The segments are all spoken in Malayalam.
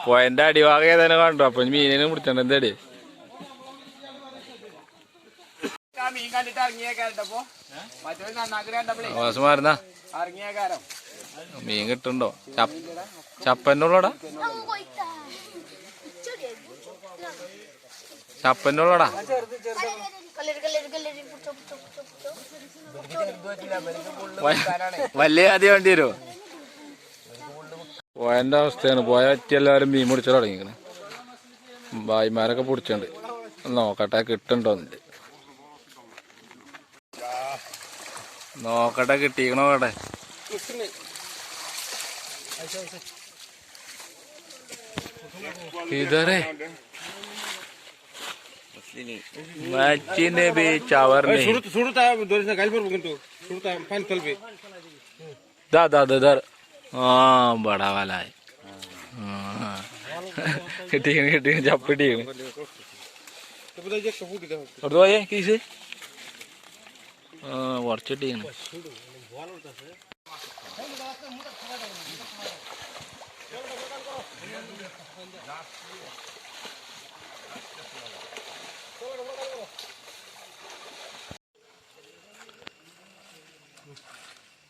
പോയന്റെ അടിഭാഗം ഏതായാലും കണ്ടു. അപ്പൊ മീനിനെ പിടിച്ചോണ്ട് എന്തടി മീൻ കണ്ടിട്ട് ഇറങ്ങിയേക്കാരപ്പോ മറ്റൊരു നന്നാക്കി മാറുന്ന മീൻ കിട്ടുണ്ടോ? ചപ്പന്റെ ഉള്ളടാ, ചപ്പന്റെ ഉള്ളടാ. വലിയ ആദ്യം വേണ്ടി വരുമോ? പോയന്റെ അവസ്ഥയാണ്. പോയ പറ്റി എല്ലാവരും മീൻ പിടിച്ചു തുടങ്ങിക്കണ്. ഭായിമാരൊക്കെ പിടിച്ചോണ്ട് നോക്കട്ടെ കിട്ടുണ്ടോന്നില്ല. നോക്കട്ടെ കിട്ടിക്കണോ അവിടെ. ഇതേ मच्छी भी चावर नहीं दादा दादर हाँ बड़ा वाला है ठीक है जब ठीक है किसे वर्ष ठीक है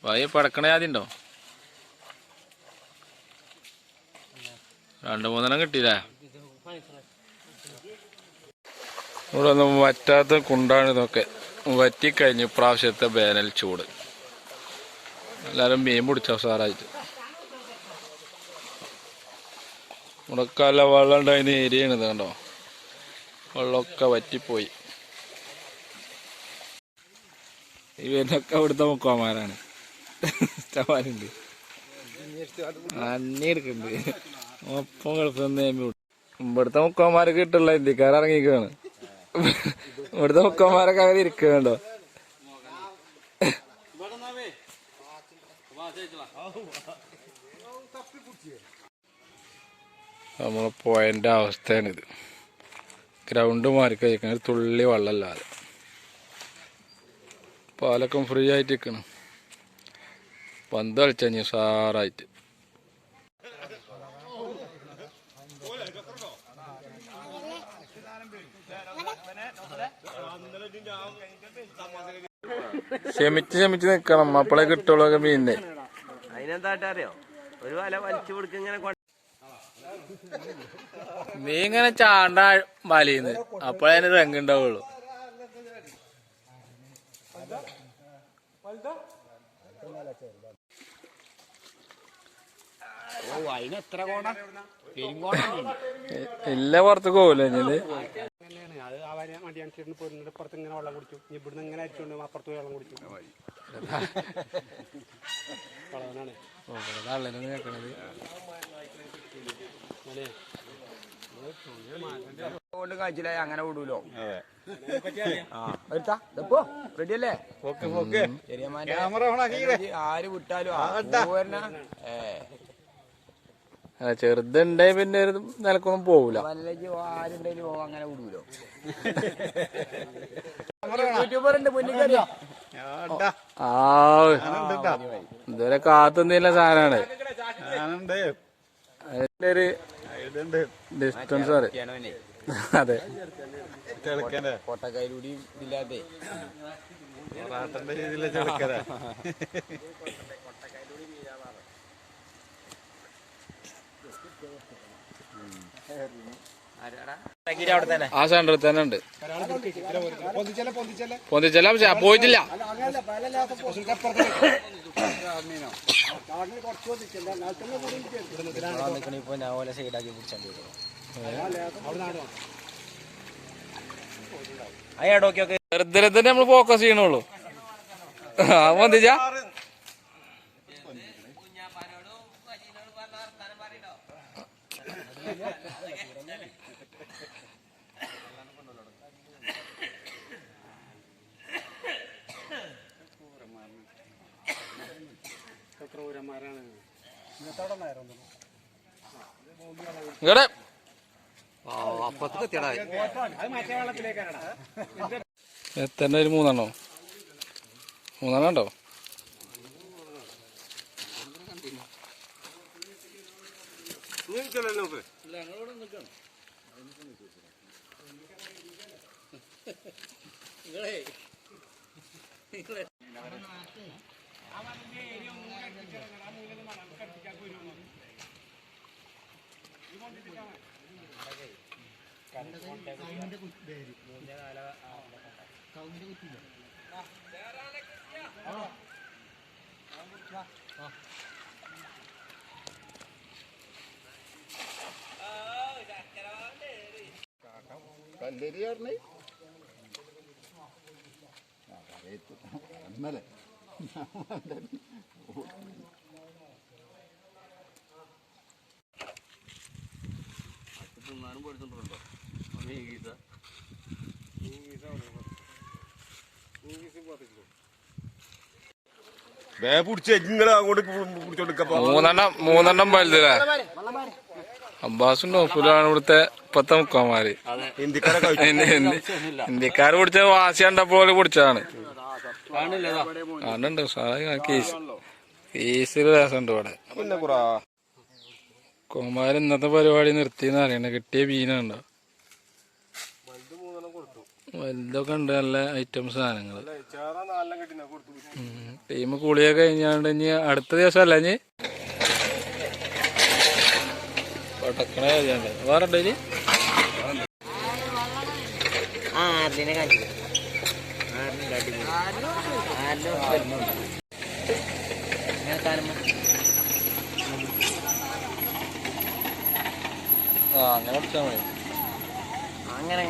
भाई पड़कने आदि उണ്ടോ? രണ്ട് മൂന്നെണ്ണം കിട്ടിയില്ല. ഇവിടെ ഒന്നും വറ്റാത്ത കുണ്ടാണ് ഇതൊക്കെ. വറ്റിക്കഴിഞ്ഞു പ്രാവശ്യത്തെ വേനൽ ചൂട്. എല്ലാവരും മീൻ പിടിച്ച സാറായിട്ട്. മുടക്കാല വെള്ളം ഉണ്ടായിരുന്ന ഏരിയയാണ് ഇത് കണ്ടോ. വെള്ളമൊക്കെ വറ്റിപ്പോയി. ഇവനൊക്കെ അവിടുത്തെ മുക്കോമാരാണ്. ഇഷ്ടമാരുണ്ട് അന്നെടുക്കുന്നുണ്ട്. ഒപ്പം ഗൾഫിൽ ഇവിടുത്തെ മുക്കോമാരൊക്കെ ഇട്ടുള്ള ഇന്ത്യക്കാരിറങ്ങിക്കാണ്. ഇവിടുത്തെ മുക്കോമാരൊക്കെ അങ്ങനെ ഇരിക്കുന്നുണ്ടോ. നമ്മളെ പോയതിൻ്റെ അവസ്ഥയാണിത്. ഗ്രൗണ്ട് മാറി കഴിക്കണം, തുള്ളി വെള്ളമല്ലാതെ. പാലൊക്കെ ഫ്രീ ആയിട്ട് നിൽക്കണം. പന്ത് കളിച്ചു സാറായിട്ട്. ക്ഷമിച്ച് നിക്കണം, അപ്പളെ കിട്ടുള്ളൂ മീനിനെ. അതിനെന്താറിയോ, ഒരു വല വലിച്ചു കൊടുക്ക ഇങ്ങനെ മീൻ ഇങ്ങനെ ചാണ്ട വലയിന്ന് അപ്പഴേ അതിന് രംഗുണ്ടാവുള്ളൂ. ഇല്ല പുറത്തേക്ക് പോവില്ല ഇഞ്ഞത്. പുറത്ത് ഇങ്ങനെ വെള്ളം കുടിച്ചു, ഇവിടുന്ന് ഇങ്ങനെ അരിച്ചുകൊണ്ട് അപ്പുറത്ത് വെള്ളം കുടിച്ചു. കൊണ്ട് കാഴ്ചയില്ല അങ്ങനെ വിടൂലോ. റെഡിയല്ലേ? ആര് വിട്ടാലും ചെറുതുണ്ടായി പിന്നെ ഒരു നിലക്കൊന്നും പോവൂല. ആരുണ്ടെങ്കിലും അങ്ങനെ വിടൂലോ. യൂട്യൂബറുണ്ട് മുന്നിൽ. ആ ഇതുവരെ കാത്തുന്നില്ല സാധനമാണ്. അതിന്റെ ഒരു ഡിസ്റ്റൻസ് പറയും. അതെ, കോട്ടക്കാരൂടി ഇല്ലാതെ ആ സെന്ററിൽ തന്നെ ഉണ്ട്. പൊന്തിച്ചല്ല പക്ഷെ പോയിട്ടില്ല. ചെറുതിനെ തന്നെ നമ്മൾ ഫോക്കസ് ചെയ്യണുള്ളൂ. പൊന്തിച്ച ഇങ്ങടെ എത്തന്നെ ഒരു മൂന്നെണ്ണോ ഉണ്ടോ? മൂന്നെണ്ണം വലുതല്ലേ? അബ്ബാസും നോഫൂലാണ് ഇവിടുത്തെ ഇപ്പത്തെ മുക്കാമാര്. ഇന്ത്യക്കാര് പിടിച്ച വാശി കണ്ടപ്പോൾ പിടിച്ചതാണ്. കാണുന്നുണ്ട് കേസിൽ രസമുണ്ട് ഇവിടെ. കുമാരൻ ഇന്നത്തെ പരിപാടി നിർത്തിയെന്ന് അറിയണ. കിട്ടിയ മീനുണ്ടോ? വലുതൊക്കെ ഉണ്ട്, നല്ല ഐറ്റംസ് സാധനങ്ങള്. ടീം കുളിയൊക്കെ കഴിഞ്ഞാണ്ട് ഇനി അടുത്ത ദിവസം അല്ല ഇനി പട്ടക്കണ വേറെ ഉണ്ടോ ഇനി? അങ്ങനെ പിടിച്ചാൽ മതി. അങ്ങനെ